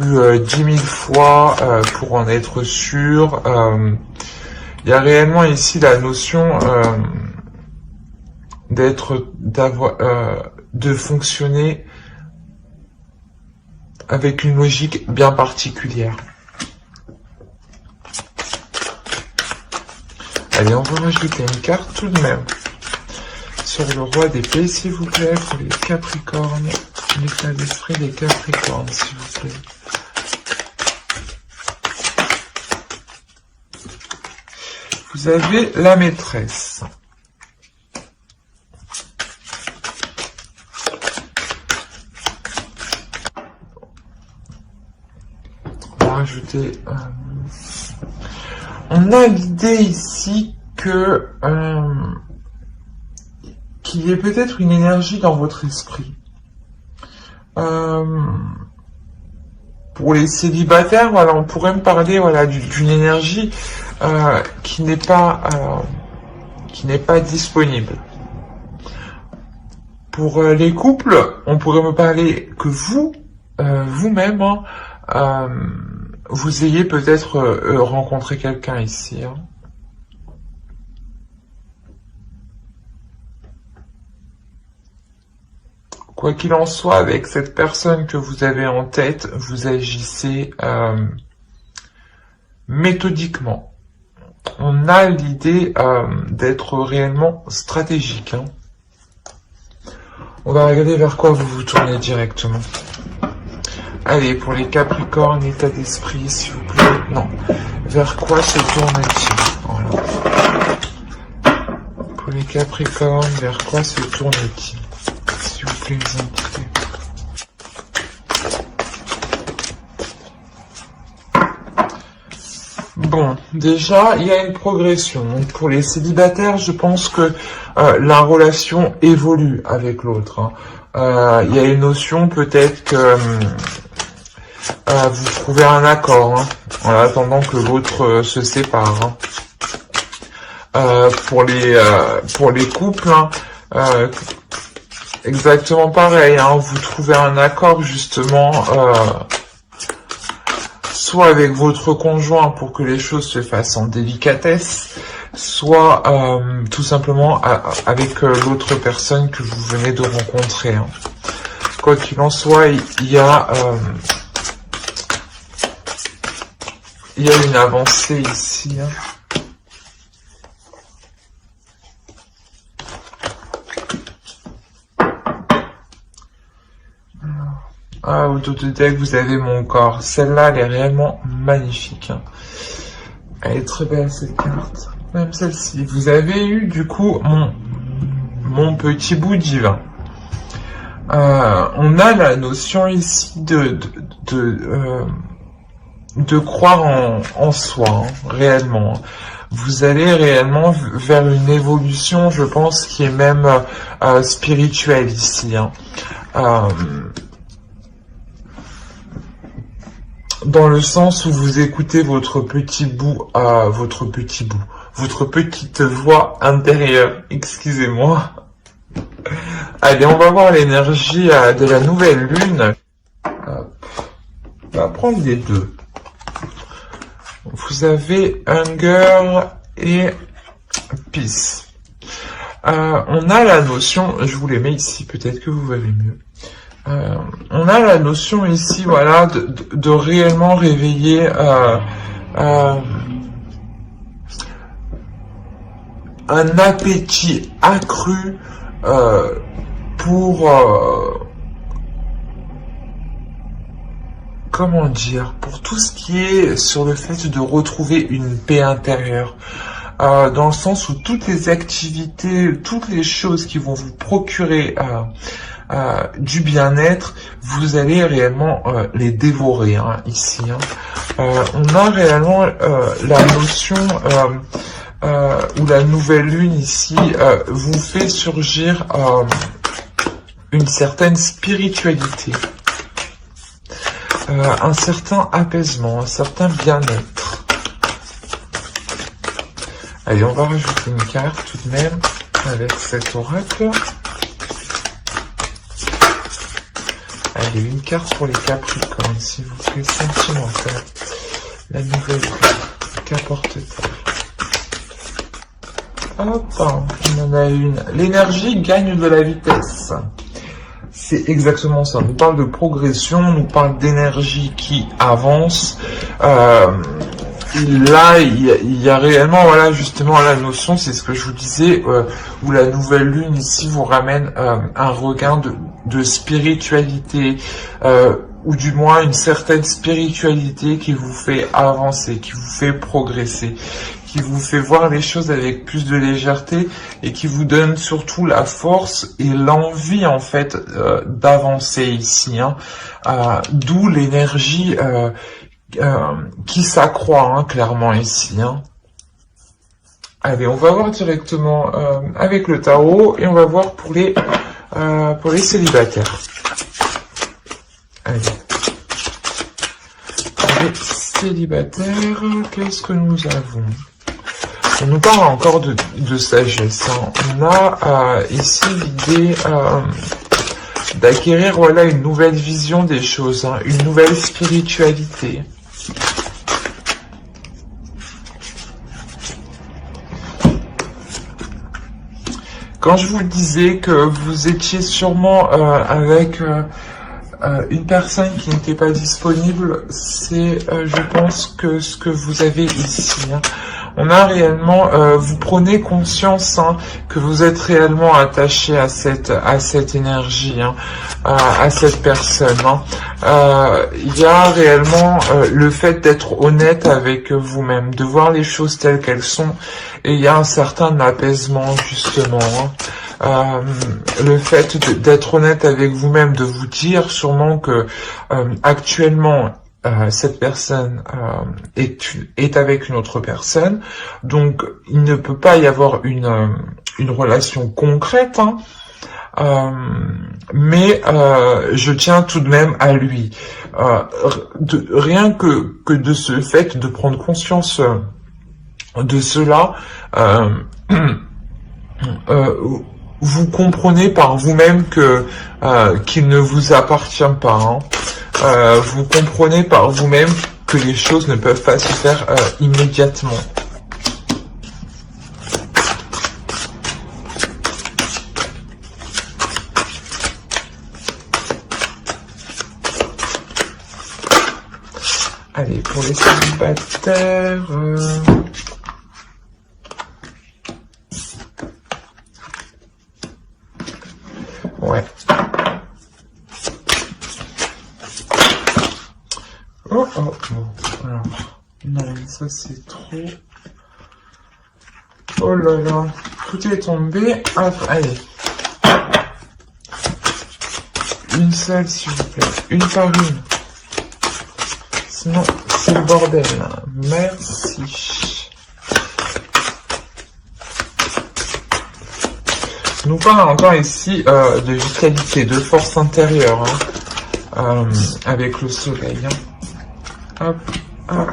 10 000 fois pour en être sûr. Il y a réellement ici la notion de fonctionner avec une logique bien particulière. Allez, on va rajouter une carte tout de même sur le roi d'épée, s'il vous plaît, pour les Capricornes. L'état d'esprit des Capricornes, s'il vous plaît. Vous avez la maîtresse. On va rajouter... on a l'idée ici que qu'il y ait peut-être une énergie dans votre esprit. Pour les célibataires, voilà, on pourrait me parler, voilà, d'une énergie qui n'est pas disponible. Pour les couples, on pourrait me parler que vous, vous-même, vous ayez peut-être rencontré quelqu'un ici. Quoi qu'il en soit, avec cette personne que vous avez en tête, vous agissez méthodiquement. On a l'idée d'être réellement stratégique. On va regarder vers quoi vous vous tournez directement. Allez, pour les Capricornes, état d'esprit, s'il vous plaît. Non. Vers quoi se tourne-t-il? Voilà. Pour les Capricornes, vers quoi se tourne-t-il? S'il vous plaît, les invités. Bon, déjà, il y a une progression. Donc, pour les célibataires, je pense que la relation évolue avec l'autre. Il y a une notion peut-être que vous trouvez un accord en attendant que l'autre se sépare. Pour les couples, exactement pareil. Vous trouvez un accord justement, soit avec votre conjoint pour que les choses se fassent en délicatesse, soit tout simplement avec l'autre personne que vous venez de rencontrer. Quoi qu'il en soit, il y a une avancée ici. Au dos de deck, vous avez mon corps. Celle-là, elle est réellement magnifique. Elle est très belle, cette carte. Même celle-ci. Vous avez eu, du coup, mon petit bout divin. On a la notion ici de croire en soi, réellement. Vous allez réellement vers une évolution, je pense, qui est même spirituelle ici. Dans le sens où vous écoutez votre petite voix intérieure, excusez-moi. Allez, on va voir l'énergie de la nouvelle lune. On va prendre les deux. Vous avez Hunger et Peace. On a la notion, je vous les mets ici, peut-être que vous verrez mieux. On a la notion ici, voilà, de réellement réveiller un appétit accru pour comment dire, pour tout ce qui est sur le fait de retrouver une paix intérieure. Dans le sens où toutes les activités, toutes les choses qui vont vous procurer du bien-être, vous allez réellement les dévorer ici. On a réellement la notion où la nouvelle lune ici vous fait surgir une certaine spiritualité, un certain apaisement, un certain bien-être. Allez, on va rajouter une carte tout de même avec cet oracle. Allez, Allez, une carte pour les Capricornes, s'il vous plaît, sentimental. La nouvelle lune, qu'apporte-t-elle? Hop, on en a une. L'énergie gagne de la vitesse. C'est exactement ça. On nous parle de progression, on nous parle d'énergie qui avance. Là, il y a réellement, voilà, justement, la notion, c'est ce que je vous disais, où la nouvelle lune ici vous ramène un regain de spiritualité, ou du moins une certaine spiritualité qui vous fait avancer, qui vous fait progresser, qui vous fait voir les choses avec plus de légèreté et qui vous donne surtout la force et l'envie en fait d'avancer ici. Hein. D'où l'énergie qui s'accroît hein, clairement ici. Hein. Allez, on va voir directement avec le tarot et on va voir pour les célibataires. Allez. Les célibataires, qu'est-ce que nous avons? On nous parle encore de sagesse. Hein. On a ici l'idée d'acquérir voilà, une nouvelle vision des choses, hein, une nouvelle spiritualité. Quand je vous disais que vous étiez sûrement avec une personne qui n'était pas disponible, c'est, je pense, que ce que vous avez ici. Hein. On a réellement, vous prenez conscience hein, que vous êtes réellement attaché à cette énergie, hein, à cette personne. Hein. Il y a réellement le fait d'être honnête avec vous-même, de voir les choses telles qu'elles sont, et il y a un certain apaisement justement. Hein. Le fait d'être honnête avec vous-même, de vous dire sûrement que actuellement cette personne est avec une autre personne, donc il ne peut pas y avoir une relation concrète, hein, mais je tiens tout de même à lui. Rien que de ce fait de prendre conscience de cela, vous comprenez par vous-même que qu'il ne vous appartient pas. Hein. Vous comprenez par vous-même que les choses ne peuvent pas se faire immédiatement. Allez, pour les célibataires... Ouais. Oh, oh, oh. Alors, non, ça c'est trop... Oh là là, tout est tombé. Hop, allez. Une seule, s'il vous plaît. Une par une. Sinon, c'est le bordel. Merci. Nous parle encore ici de vitalité, de force intérieure, hein, avec le soleil. Hein. Hop, hop.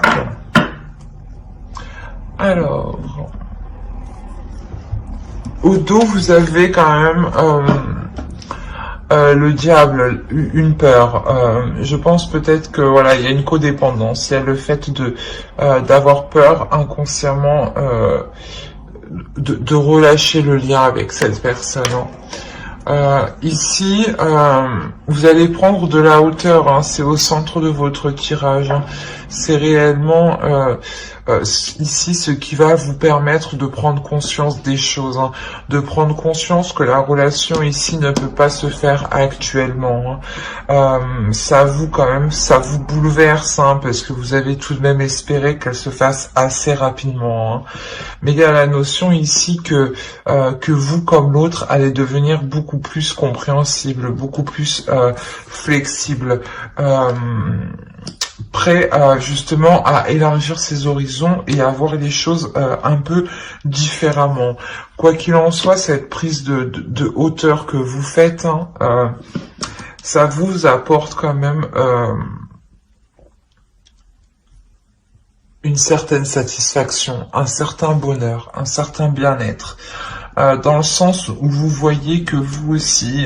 Alors, au dos, vous avez quand même le diable, une peur. Je pense peut-être que voilà, il y a une codépendance. Il y a le fait d'avoir peur inconsciemment de relâcher le lien avec cette personne. Ici, vous allez prendre de la hauteur, hein, c'est au centre de votre tirage. Hein. C'est réellement ici ce qui va vous permettre de prendre conscience des choses, hein, de prendre conscience que la relation ici ne peut pas se faire actuellement. Hein. Ça vous quand même, ça vous bouleverse, hein, parce que vous avez tout de même espéré qu'elle se fasse assez rapidement. Hein. Mais il y a la notion ici que vous comme l'autre allez devenir beaucoup plus compréhensible, beaucoup plus flexible. Prêt justement à élargir ses horizons et à voir les choses un peu différemment. Quoi qu'il en soit, cette prise de hauteur que vous faites, hein, ça vous apporte quand même une certaine satisfaction, un certain bonheur, un certain bien-être, dans le sens où vous voyez que vous aussi...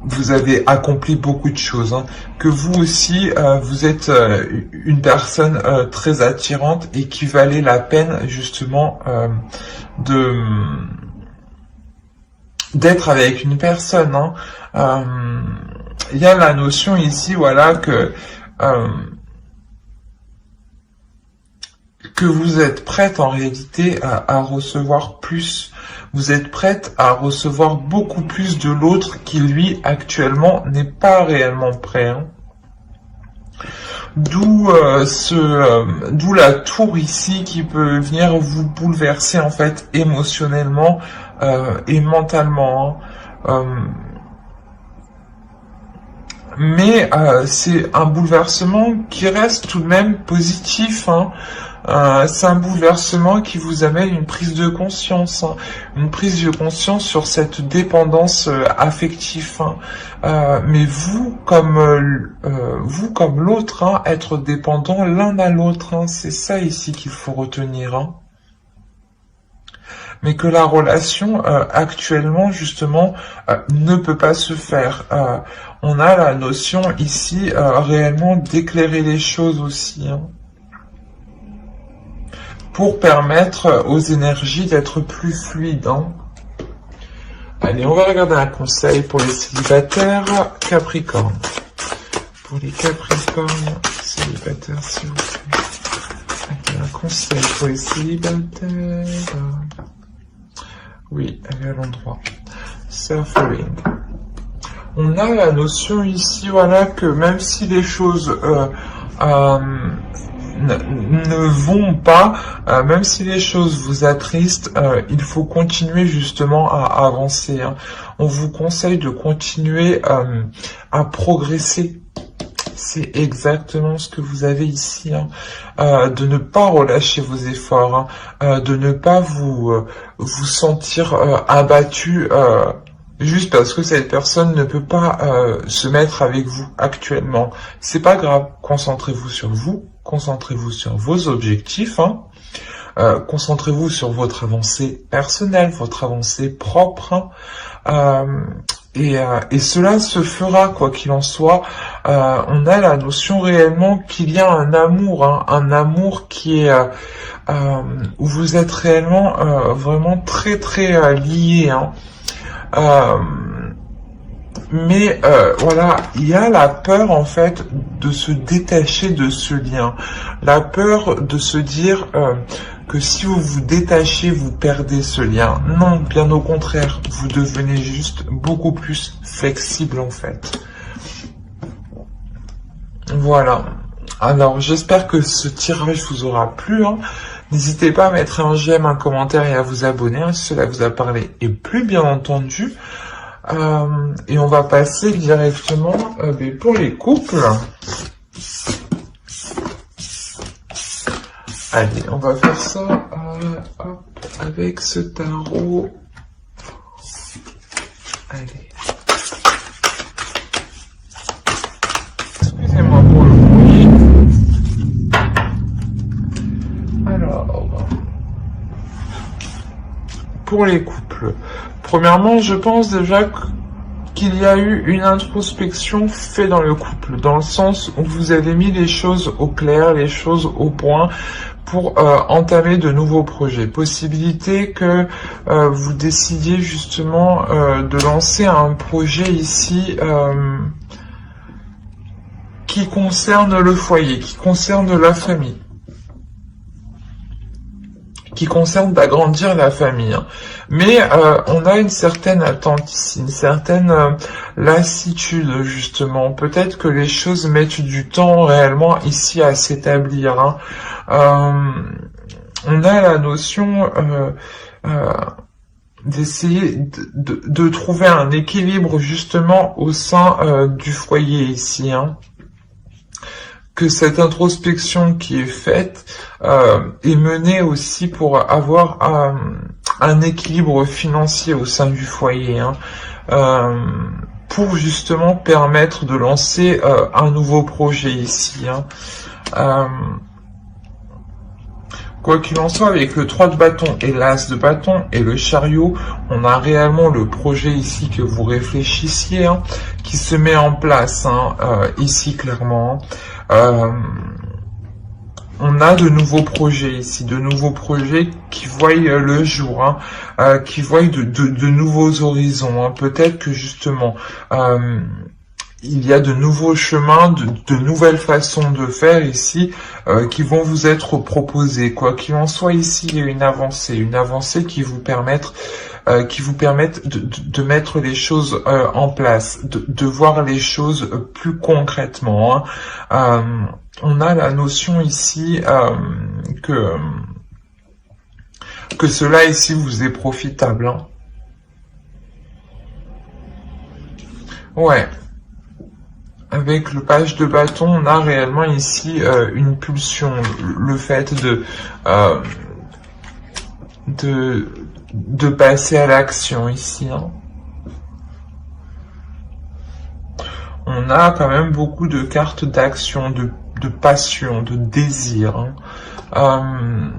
vous avez accompli beaucoup de choses, hein, que vous aussi, vous êtes une personne très attirante et qui valait la peine justement d'être avec une personne. Hein. Il y a la notion ici, voilà, que vous êtes prête en réalité à recevoir plus. Vous êtes prête à recevoir beaucoup plus de l'autre qui, lui, actuellement, n'est pas réellement prêt. Hein. D'où la tour ici qui peut venir vous bouleverser, en fait, émotionnellement et mentalement. Hein. Mais c'est un bouleversement qui reste tout de même positif. Hein. C'est un bouleversement qui vous amène une prise de conscience, hein, une prise de conscience sur cette dépendance affective. Hein. Mais vous comme l'autre, hein, être dépendant l'un à l'autre, hein, c'est ça ici qu'il faut retenir. Hein. Mais que la relation actuellement justement ne peut pas se faire. On a la notion ici réellement d'éclairer les choses aussi. Hein. Pour permettre aux énergies d'être plus fluides. Hein. Allez, on va regarder un conseil pour les célibataires Capricorne. Pour les Capricornes célibataires, s'il vous plaît. Allez, un conseil pour les célibataires. Oui, elle est à l'endroit. Suffering. On a la notion ici, voilà, que même si les choses ne vont pas, même si les choses vous attristent, il faut continuer justement à avancer. Hein. On vous conseille de continuer à progresser. C'est exactement ce que vous avez ici. Hein. De ne pas relâcher vos efforts, hein. De ne pas vous sentir abattu juste parce que cette personne ne peut pas se mettre avec vous actuellement. C'est pas grave, concentrez-vous sur vous. Concentrez-vous sur vos objectifs, hein. Concentrez-vous sur votre avancée personnelle, votre avancée propre, hein. Et cela se fera, quoi qu'il en soit. On a la notion réellement qu'il y a un amour, hein, un amour qui est où vous êtes réellement vraiment très très liés. Hein. Mais voilà, il y a la peur en fait de se détacher de ce lien, la peur de se dire que si vous vous détachez, vous perdez ce lien. Non, bien au contraire, vous devenez juste beaucoup plus flexible en fait. Voilà. Alors j'espère que ce tirage vous aura plu. Hein. N'hésitez pas à mettre un j'aime, un commentaire et à vous abonner hein, si cela vous a parlé et plu bien entendu. Et on va passer directement pour les couples. Allez, on va faire ça hop, avec ce tarot. Allez. Excusez-moi pour le bruit. Alors, pour les couples. Premièrement, je pense déjà qu'il y a eu une introspection faite dans le couple, dans le sens où vous avez mis les choses au clair, les choses au point, pour entamer de nouveaux projets. Possibilité que vous décidiez justement de lancer un projet ici qui concerne le foyer, qui concerne la famille, qui concerne d'agrandir la famille. Hein. Mais on a une certaine attente ici, une certaine lassitude justement. Peut-être que les choses mettent du temps réellement ici à s'établir. Hein. On a la notion d'essayer de trouver un équilibre justement au sein du foyer ici. Hein. Que cette introspection qui est faite est menée aussi pour avoir un équilibre financier au sein du foyer, hein, pour justement permettre de lancer un nouveau projet ici. Hein. Quoi qu'il en soit, avec le 3 de bâton et l'As de bâton et le chariot, on a réellement le projet ici que vous réfléchissiez, hein, qui se met en place, hein, ici clairement. On a de nouveaux projets ici, de nouveaux projets qui voient le jour, hein, qui voient de nouveaux horizons. Hein. Peut-être que justement, il y a de nouveaux chemins, de nouvelles façons de faire ici qui vont vous être proposées. Quoi qu'il en soit, ici, il y a une avancée qui vous permettent de mettre les choses en place, de voir les choses plus concrètement. Hein. On a la notion ici que cela ici vous est profitable. Hein. Ouais. Avec le page de bâton, on a réellement ici une pulsion, le fait de passer à l'action ici. Hein. On a quand même beaucoup de cartes d'action, de passion, de désir. Hein.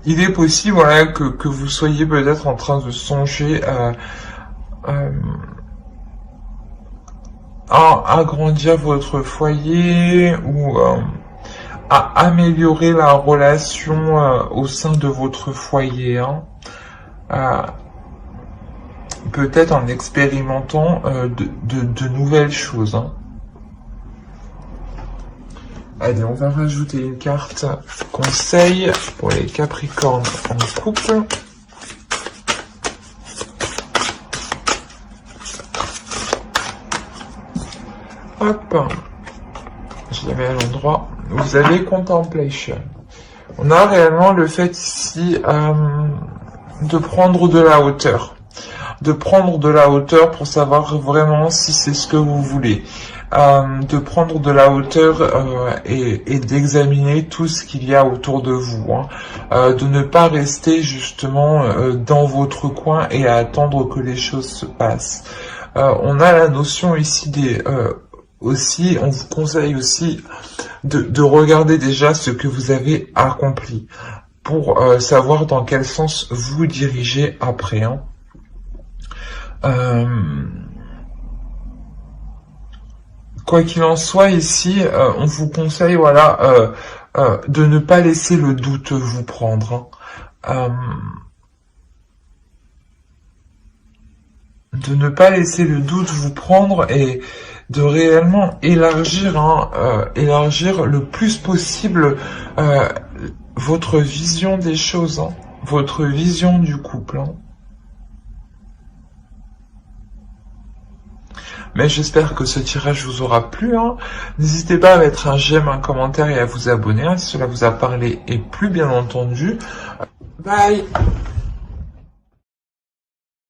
Il est possible, voilà, que vous soyez peut-être en train de songer à agrandir votre foyer ou à améliorer la relation au sein de votre foyer. Hein. Peut-être en expérimentant de nouvelles choses. Hein. Allez, on va rajouter une carte conseil pour les Capricornes en couple. Hop, je la mets à l'endroit. Vous avez Contemplation. On a réellement le fait ici de prendre de la hauteur. De prendre de la hauteur pour savoir vraiment si c'est ce que vous voulez. De prendre de la hauteur et d'examiner tout ce qu'il y a autour de vous. Hein. De ne pas rester justement dans votre coin et à attendre que les choses se passent. On a la notion ici des... aussi, on vous conseille aussi de regarder déjà ce que vous avez accompli pour savoir dans quel sens vous dirigez après. Hein. Quoi qu'il en soit, ici, on vous conseille, voilà, de ne pas laisser le doute vous prendre. Hein. De ne pas laisser le doute vous prendre et de réellement élargir, hein, élargir le plus possible votre vision des choses, hein, votre vision du couple. Hein. Mais j'espère que ce tirage vous aura plu. Hein. N'hésitez pas à mettre un j'aime, un commentaire et à vous abonner hein, si cela vous a parlé et plu bien entendu. Bye!